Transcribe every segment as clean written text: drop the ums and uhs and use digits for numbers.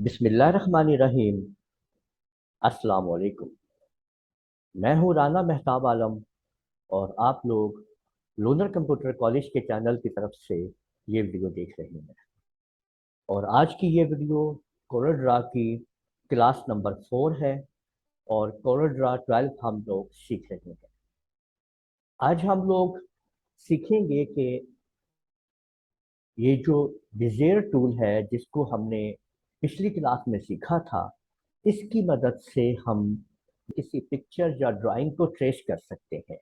बिस्मिल्लाहिर्रहमानिर्रहीम। अस्सलाम वालेकुम। मैं हूँ राना मेहताब आलम और आप लोग लूनर कंप्यूटर कॉलेज के चैनल की तरफ से ये वीडियो देख रहे हैं। और आज की ये वीडियो कोरल ड्रा की क्लास नंबर 4 है और कोरल ड्रा 12 हम लोग सीख रहे हैं। आज हम लोग सीखेंगे कि ये जो बेजियर टूल है जिसको हमने पिछली क्लास में सीखा था, इसकी मदद से हम किसी पिक्चर या ड्राइंग को ट्रेस कर सकते हैं।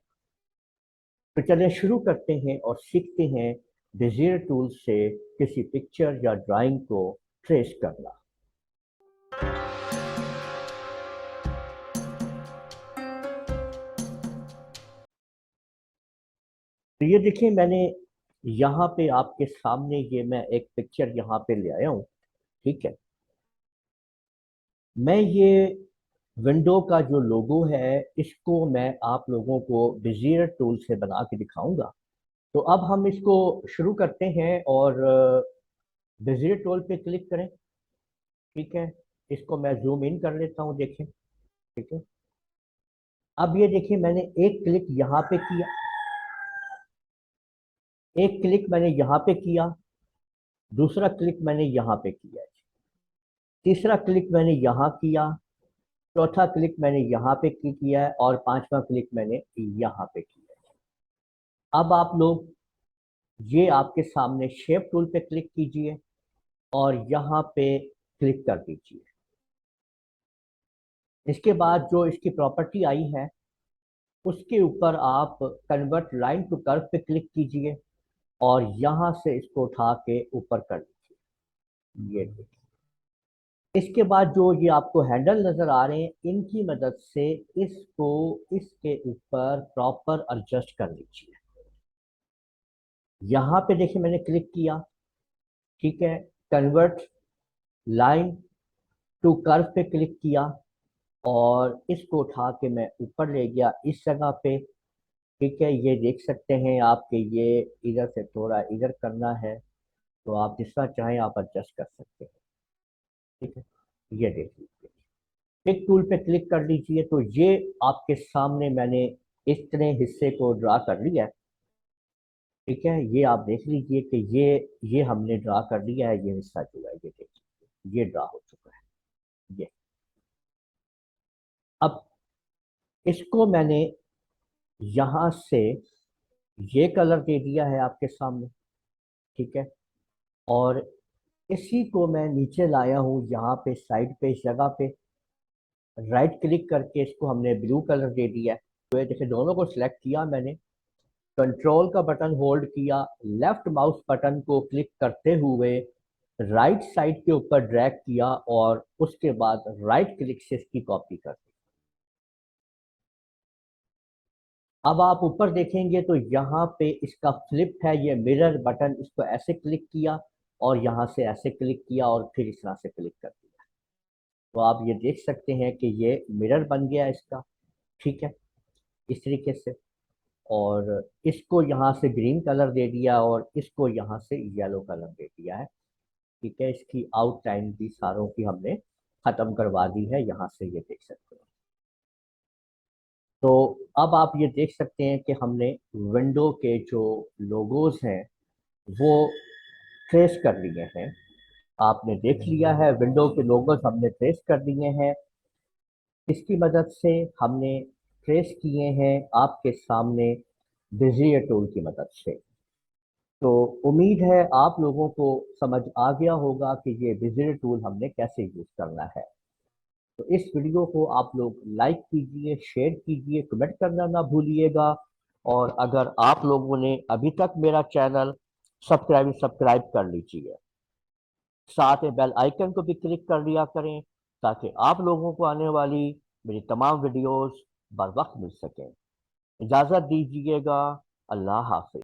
तो चलिए शुरू करते हैं और सीखते हैं बेजियर टूल से किसी पिक्चर या ड्राइंग को ट्रेस करना। तो ये देखिए, मैंने यहाँ पे आपके सामने ये मैं एक पिक्चर यहाँ पे ले आया हूँ। ठीक है, मैं ये विंडो का जो लोगो है इसको मैं आप लोगों को बेजियर टूल से बना के दिखाऊंगा। तो अब हम इसको शुरू करते हैं और बेजियर टूल पे क्लिक करें। ठीक है, इसको मैं जूम इन कर लेता हूँ, देखें। ठीक है, अब ये देखिए, मैंने एक क्लिक यहाँ पे किया, एक क्लिक मैंने यहाँ पे किया, दूसरा क्लिक मैंने यहाँ पे किया, तीसरा क्लिक मैंने यहाँ किया, चौथा क्लिक मैंने यहाँ पे किया है और पांचवा क्लिक मैंने यहाँ पे किया है। अब आप लोग ये आपके सामने शेप टूल पे क्लिक कीजिए और यहाँ पे क्लिक कर दीजिए। इसके बाद जो इसकी प्रॉपर्टी आई है उसके ऊपर आप कन्वर्ट लाइन टू कर्व पे क्लिक कीजिए और यहाँ से इसको उठा के ऊपर कर लीजिए। ये देखिए, इसके बाद जो ये आपको हैंडल नजर आ रहे हैं, इनकी मदद से इसको इसके ऊपर प्रॉपर एडजस्ट कर लीजिए। यहाँ पे देखिए, मैंने क्लिक किया। ठीक है, कन्वर्ट लाइन टू कर्व पे क्लिक किया और इसको उठा के मैं ऊपर ले गया इस जगह पे। ठीक है, ये देख सकते हैं आप कि ये इधर से थोड़ा इधर करना है, तो आप जिस तरह चाहें आप एडजस्ट कर सकते हैं। ठीक है, ये देख लीजिए, पिक टूल पे क्लिक कर लीजिए। तो ये आपके सामने मैंने इस तरह हिस्से को ड्रा कर लिया है। ठीक है, ये आप देख लीजिए कि ये हमने ड्रा कर लिया है, ये हिस्सा जो है ये देखिए, ये ड्रा हो चुका है। ये अब इसको मैंने यहां से ये कलर दे दिया है आपके सामने। ठीक है, और इसी को मैं नीचे लाया हूँ यहाँ पे साइड पे, इस जगह पे राइट क्लिक करके इसको हमने ब्लू कलर दे दिया है। तो ये देखिए, दोनों को सिलेक्ट किया मैंने, कंट्रोल का बटन होल्ड किया, लेफ्ट माउस बटन को क्लिक करते हुए राइट साइड के ऊपर ड्रैग किया और उसके बाद राइट क्लिक से इसकी कॉपी कर दी। अब आप ऊपर देखेंगे तो यहाँ पे इसका फ्लिप है, ये मिरर बटन, इसको ऐसे क्लिक किया और यहाँ से ऐसे क्लिक किया और फिर इस तरह से क्लिक कर दिया। तो आप ये देख सकते हैं कि ये मिरर बन गया इसका। ठीक है, इस तरीके से, और इसको यहाँ से ग्रीन कलर दे दिया और इसको यहाँ से येलो कलर दे दिया है। ठीक है, इसकी आउटलाइन भी सारों की हमने खत्म करवा दी है, यहाँ से ये देख सकते हैं। तो अब आप ये देख सकते हैं कि हमने विंडो के जो लोगोज हैं वो ट्रेस कर लिए हैं। आपने देख लिया है, विंडो के लोगोज हमने ट्रेस कर दिए हैं। इसकी मदद से हमने ट्रेस किए हैं आपके सामने बेजियर टूल की मदद से। तो उम्मीद है आप लोगों को समझ आ गया होगा कि ये बेजियर टूल हमने कैसे यूज करना है। तो इस वीडियो को आप लोग लाइक कीजिए, शेयर कीजिए, कमेंट करना ना भूलिएगा। और अगर आप लोगों ने अभी तक मेरा चैनल सब्सक्राइब कर लीजिए, साथ में बेल आइकन को भी क्लिक कर लिया करें ताकि आप लोगों को आने वाली मेरी तमाम वीडियोस बर वक्त मिल सकें। इजाज़त दीजिएगा। अल्लाह हाफिज।